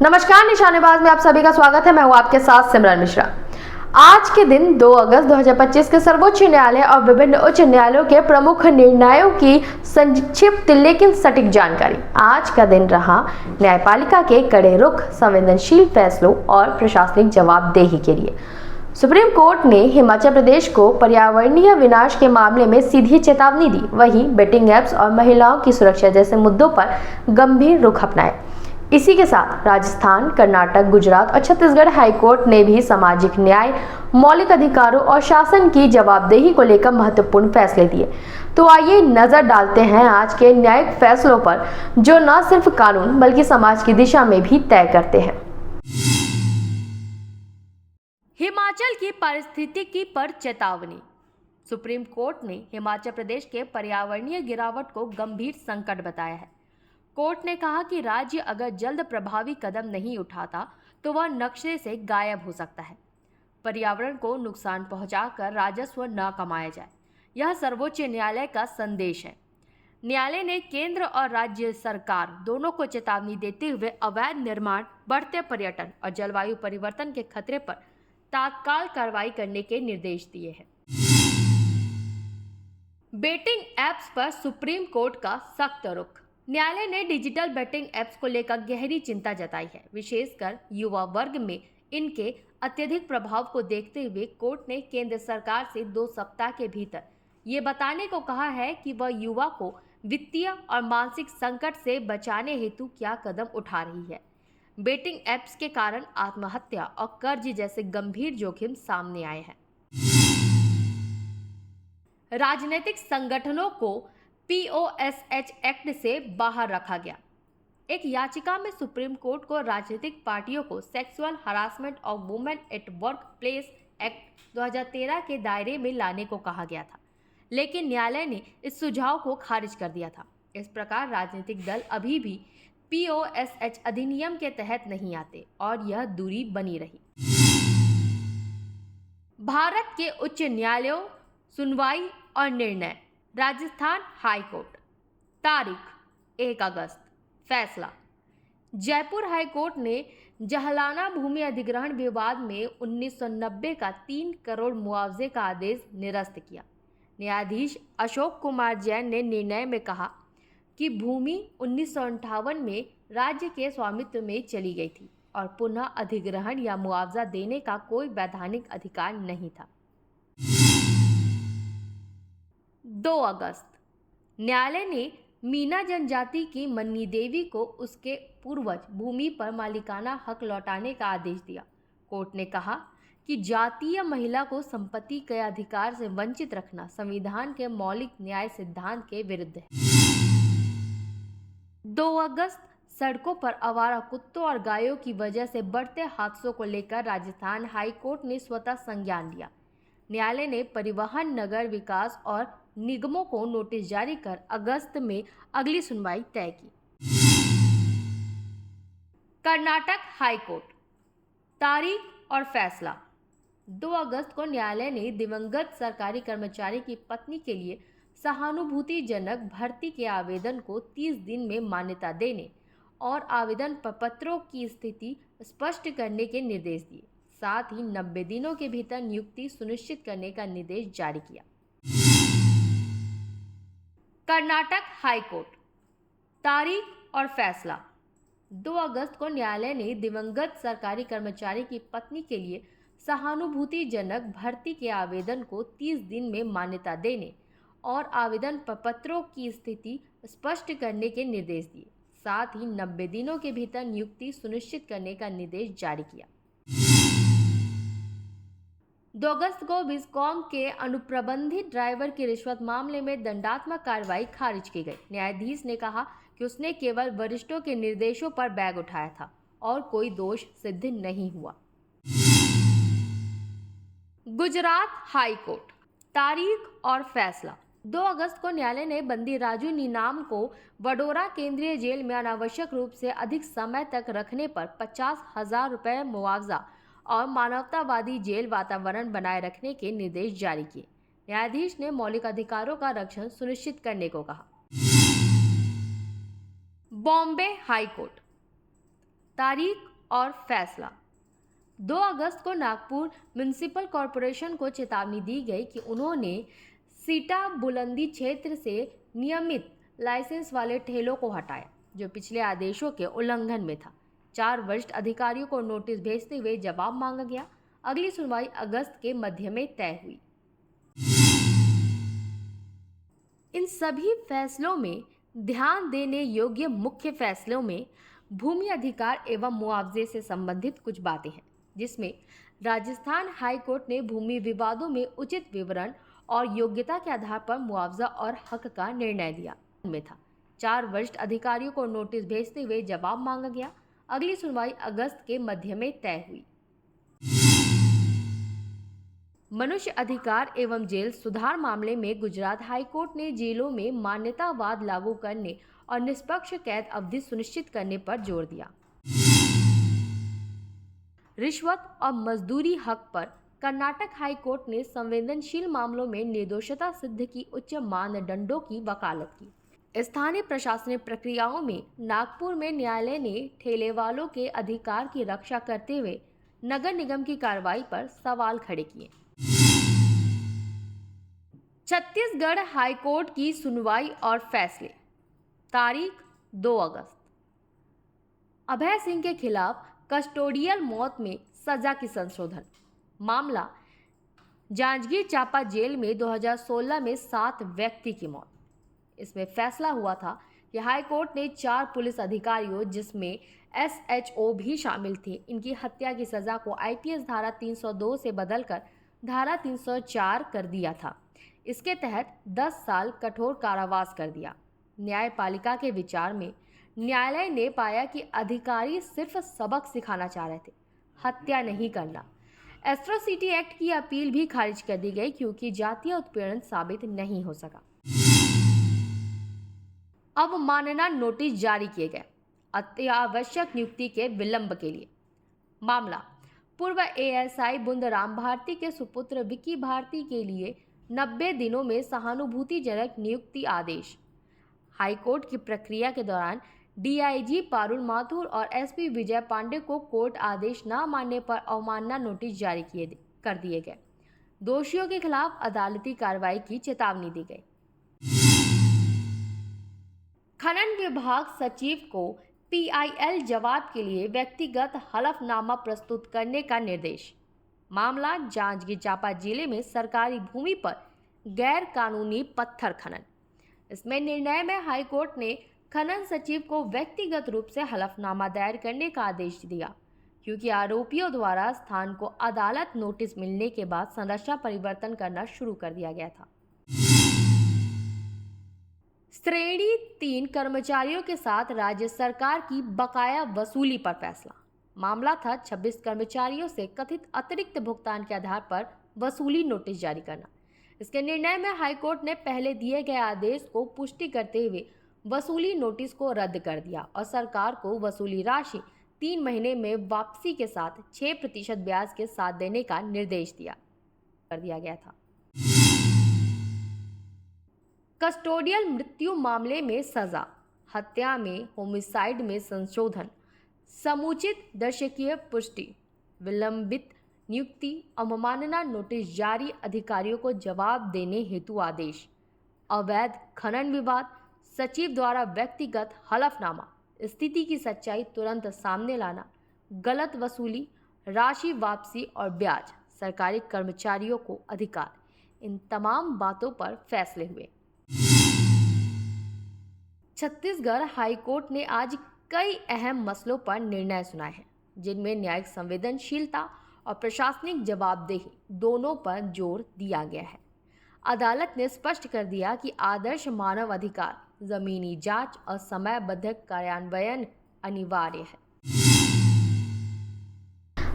नमस्कार, निशानेबाज में आप सभी का स्वागत है। मैं हूं आपके साथ सिमरन मिश्रा। आज के दिन 2 अगस्त 2025 के सर्वोच्च न्यायालय और विभिन्न उच्च न्यायालयों के प्रमुख निर्णयों की संक्षिप्त लेकिन सटीक जानकारी। आज का दिन रहा न्यायपालिका के कड़े रुख, संवेदनशील फैसलों और प्रशासनिक जवाबदेही के लिए। सुप्रीम कोर्ट ने हिमाचल प्रदेश को पर्यावरणीय विनाश के मामले में सीधी चेतावनी दी। वहीं बेटिंग एप्स और महिलाओं की सुरक्षा जैसे मुद्दों पर गंभीर रुख अपनाए। इसी के साथ राजस्थान, कर्नाटक, गुजरात और छत्तीसगढ़ हाईकोर्ट ने भी सामाजिक न्याय, मौलिक अधिकारों और शासन की जवाबदेही को लेकर महत्वपूर्ण फैसले दिए। तो आइए नजर डालते हैं आज के न्यायिक फैसलों पर, जो न सिर्फ कानून बल्कि समाज की दिशा में भी तय करते हैं। हिमाचल की पारिस्थितिकी पर चेतावनी। सुप्रीम कोर्ट ने हिमाचल प्रदेश के पर्यावरणीय गिरावट को गंभीर संकट बताया है। कोर्ट ने कहा कि राज्य अगर जल्द प्रभावी कदम नहीं उठाता तो वह नक्शे से गायब हो सकता है। पर्यावरण को नुकसान पहुंचाकर राजस्व न कमाया जाए, यह सर्वोच्च न्यायालय का संदेश है। न्यायालय ने केंद्र और राज्य सरकार दोनों को चेतावनी देते हुए अवैध निर्माण, बढ़ते पर्यटन और जलवायु परिवर्तन के खतरे पर तत्काल कार्रवाई करने के निर्देश दिए हैं। बेटिंग एप्स पर सुप्रीम कोर्ट का सख्त रुख। न्यायालय ने डिजिटल बेटिंग एप्स को लेकर गहरी चिंता जताई है। विशेषकर युवा वर्ग में इनके अत्यधिक प्रभाव को देखते हुए कोर्ट ने केंद्र सरकार से 2 सप्ताह के भीतर ये बताने को कहा है कि वह युवा को वित्तीय और मानसिक संकट से बचाने हेतु क्या कदम उठा रही है। बेटिंग एप्स के कारण आत्महत्या और कर्ज जैसे गंभीर जोखिम सामने आए हैं। राजनीतिक संगठनों को POSH एक्ट से बाहर रखा गया। एक याचिका में सुप्रीम कोर्ट को राजनीतिक पार्टियों को sexual harassment of women at work place act 2013 के दायरे में लाने को कहा गया था, लेकिन न्यायालय ने इस सुझाव को खारिज कर दिया था। इस प्रकार राजनीतिक दल अभी भी POSH अधिनियम के तहत नहीं आते और यह दूरी बनी रही। भारत के उच्च न्यायालयों, सुनवाई और निर्णय। राजस्थान हाई कोर्ट, तारीख 1 अगस्त, फैसला। जयपुर हाई कोर्ट ने जहलाना भूमि अधिग्रहण विवाद में 1990 का 3 करोड़ मुआवजे का आदेश निरस्त किया। न्यायाधीश अशोक कुमार जैन ने निर्णय में कहा कि भूमि 1958 में राज्य के स्वामित्व में चली गई थी और पुनः अधिग्रहण या मुआवजा देने का कोई वैधानिक अधिकार नहीं था। 2 अगस्त, न्यायालय ने मीना जनजाति की मन्नी देवी को उसके पूर्वज भूमि पर मालिकाना हक लौटाने का आदेश दिया। कोर्ट ने कहा कि जातीय महिला को संपत्ति के अधिकार से वंचित रखना संविधान के मौलिक न्याय सिद्धांत के विरुद्ध है। 2 अगस्त, सड़कों पर आवारा कुत्तों और गायों की वजह से बढ़ते हादसों को लेकर राजस्थान हाई कोर्ट ने स्वतः संज्ञान लिया। न्यायालय ने परिवहन, नगर विकास और निगमों को नोटिस जारी कर अगस्त में अगली सुनवाई तय की। कर्नाटक हाई कोर्ट, तारीख और फैसला। 2 अगस्त को न्यायालय ने दिवंगत सरकारी कर्मचारी की पत्नी के लिए सहानुभूतिजनक भर्ती के आवेदन को 30 दिन में मान्यता देने और आवेदन प्रपत्रों की स्थिति स्पष्ट करने के निर्देश दिए। साथ ही 90 दिनों के भीतर नियुक्ति सुनिश्चित करने का निर्देश जारी किया। कर्नाटक हाई कोर्ट, तारीख और फैसला। 2 अगस्त को न्यायालय ने दिवंगत सरकारी कर्मचारी की पत्नी के लिए सहानुभूतिजनक भर्ती के आवेदन को 30 दिन में मान्यता देने और आवेदन प्रपत्रों की स्थिति स्पष्ट करने के निर्देश दिए। साथ ही 90 दिनों के भीतर नियुक्ति सुनिश्चित करने का निर्देश जारी किया। 2 अगस्त को बिस्कॉम के अनुप्रबंधित ड्राइवर की रिश्वत मामले में दंडात्मक कार्रवाई खारिज की गई। न्यायाधीश ने कहा कि उसने केवल वरिष्ठों के निर्देशों पर बैग उठाया था और कोई दोष सिद्ध नहीं हुआ। गुजरात हाई कोर्ट, तारीख और फैसला। 2 अगस्त को न्यायालय ने बंदी राजू नीनाम को वडोदरा केंद्रीय जेल में अनावश्यक रूप से अधिक समय तक रखने पर 50,000 रुपये मुआवजा और मानवतावादी जेल वातावरण बनाए रखने के निर्देश जारी किए। न्यायाधीश ने मौलिक अधिकारों का रक्षण सुनिश्चित करने को कहा। बॉम्बे हाई कोर्ट, तारीख और फैसला। 2 अगस्त को नागपुर म्युनिसिपल कॉरपोरेशन को चेतावनी दी गई कि उन्होंने सीटा बुलंदी क्षेत्र से नियमित लाइसेंस वाले ठेलों को हटाया, जो पिछले आदेशों के उल्लंघन में था। 4 वरिष्ठ अधिकारियों को नोटिस भेजते हुए जवाब मांगा गया। अगली सुनवाई अगस्त के मध्य में तय हुई। इन सभी फैसलों में ध्यान देने योग्य मुख्य फैसलों में भूमि अधिकार एवं मुआवजे से संबंधित कुछ बातें हैं, जिसमें राजस्थान हाई कोर्ट ने भूमि विवादों में उचित विवरण और योग्यता के आधार पर मुआवजा और हक का निर्णय दिया में था। 4 वरिष्ठ अधिकारियों को नोटिस भेजते हुए जवाब मांगा गया। अगली सुनवाई अगस्त के मध्य में तय हुई। मनुष्य अधिकार एवं जेल सुधार मामले में गुजरात हाई कोर्ट ने जेलों में मान्यतावाद लागू करने और निष्पक्ष कैद अवधि सुनिश्चित करने पर जोर दिया। रिश्वत और मजदूरी हक पर कर्नाटक हाई कोर्ट ने संवेदनशील मामलों में निर्दोषता सिद्ध की उच्च मानदंडों की वकालत की। स्थानीय प्रशासनिक प्रक्रियाओं में नागपुर में न्यायालय ने ठेले वालों के अधिकार की रक्षा करते हुए नगर निगम की कार्रवाई पर सवाल खड़े किए। छत्तीसगढ़ हाई कोर्ट की सुनवाई और फैसले। तारीख 2 अगस्त। अभय सिंह के खिलाफ कस्टोडियल मौत में सजा की संशोधन। मामला जांजगीर चांपा जेल में 2016 में 7 व्यक्ति की मौत। इसमें फैसला हुआ था कि हाई कोर्ट ने 4 पुलिस अधिकारियों, जिसमें SHO भी शामिल थे, इनकी हत्या की सजा को IPS धारा 302 से बदलकर धारा 304 कर दिया था। इसके तहत 10 साल कठोर कारावास कर दिया। न्यायपालिका के विचार में न्यायालय ने पाया कि अधिकारी सिर्फ सबक सिखाना चाह रहे थे, हत्या नहीं करना। एट्रोसिटी एक्ट की अपील भी खारिज कर दी गई क्योंकि जातीय उत्पीड़न साबित नहीं हो सका। अवमानना नोटिस जारी किए गए अत्यावश्यक नियुक्ति के विलंब के लिए। मामला पूर्व ASI बुंदराम भारती के सुपुत्र विकी भारती के लिए 90 दिनों में सहानुभूतिजनक नियुक्ति आदेश। हाईकोर्ट की प्रक्रिया के दौरान DIG पारुल माथुर और SP विजय पांडे को कोर्ट आदेश न मानने पर अवमानना नोटिस जारी कर दिए गए। दोषियों के खिलाफ अदालती कार्रवाई की चेतावनी दी गई। खनन विभाग सचिव को PIL जवाब के लिए व्यक्तिगत हलफनामा प्रस्तुत करने का निर्देश। मामला जांजगीर चांपा जिले में सरकारी भूमि पर गैर कानूनी पत्थर खनन। इसमें निर्णय में हाईकोर्ट ने खनन सचिव को व्यक्तिगत रूप से हलफनामा दायर करने का आदेश दिया, क्योंकि आरोपियों द्वारा स्थान को अदालत नोटिस मिलने के बाद संरचना परिवर्तन करना शुरू कर दिया गया था। श्रेणी 3 कर्मचारियों के साथ राज्य सरकार की बकाया वसूली पर फैसला। मामला था 26 कर्मचारियों से कथित अतिरिक्त भुगतान के आधार पर वसूली नोटिस जारी करना। इसके निर्णय में हाईकोर्ट ने पहले दिए गए आदेश को पुष्टि करते हुए वसूली नोटिस को रद्द कर दिया और सरकार को वसूली राशि 3 महीने में वापसी के साथ 6% ब्याज के साथ देने का निर्देश कर दिया गया था। कस्टोडियल मृत्यु मामले में सजा, हत्या में होमिसाइड में संशोधन, समुचित दर्शकीय पुष्टि, विलंबित नियुक्ति, अवमानना नोटिस जारी, अधिकारियों को जवाब देने हेतु आदेश, अवैध खनन विवाद, सचिव द्वारा व्यक्तिगत हलफनामा, स्थिति की सच्चाई तुरंत सामने लाना, गलत वसूली, राशि वापसी और ब्याज, सरकारी कर्मचारियों को अधिकार, इन तमाम बातों पर फैसले हुए। छत्तीसगढ़ हाईकोर्ट ने आज कई अहम मसलों पर निर्णय सुनाए हैं, जिनमें न्यायिक संवेदनशीलता और प्रशासनिक जवाबदेही दोनों पर जोर दिया गया है। अदालत ने स्पष्ट कर दिया कि आदर्श मानव अधिकार, जमीनी जांच और समयबद्ध कार्यान्वयन अनिवार्य है।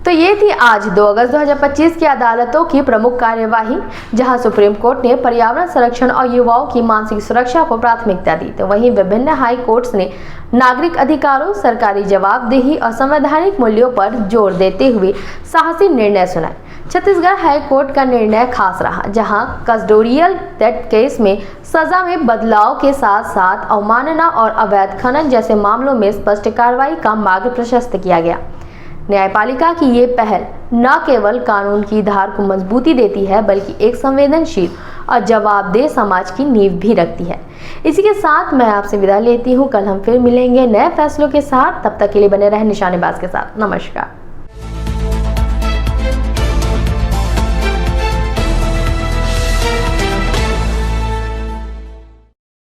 तो ये थी आज 2 अगस्त 2025 की अदालतों की प्रमुख कार्यवाही, जहां सुप्रीम कोर्ट ने पर्यावरण संरक्षण और युवाओं की मानसिक सुरक्षा को प्राथमिकता दी, तो वहीं विभिन्न हाई कोर्ट्स ने नागरिक अधिकारों, सरकारी जवाबदेही और संवैधानिक मूल्यों पर जोर देते हुए साहसी निर्णय सुनाए। छत्तीसगढ़ हाई कोर्ट का निर्णय खास रहा, जहां कस्टोडियल डेथ केस में सजा में बदलाव के साथ साथ अवमानना और अवैध खनन जैसे मामलों में स्पष्ट कार्रवाई का मार्ग प्रशस्त किया गया। न्यायपालिका की ये पहल न केवल कानून की धार को मजबूती देती है बल्कि एक संवेदनशील और जवाबदेह समाज की नींव भी रखती है। इसी के साथ मैं आपसे विदा लेती हूँ। कल हम फिर मिलेंगे नए फैसलों के साथ। तब तक के लिए बने रहें निशानेबाज के साथ। नमस्कार।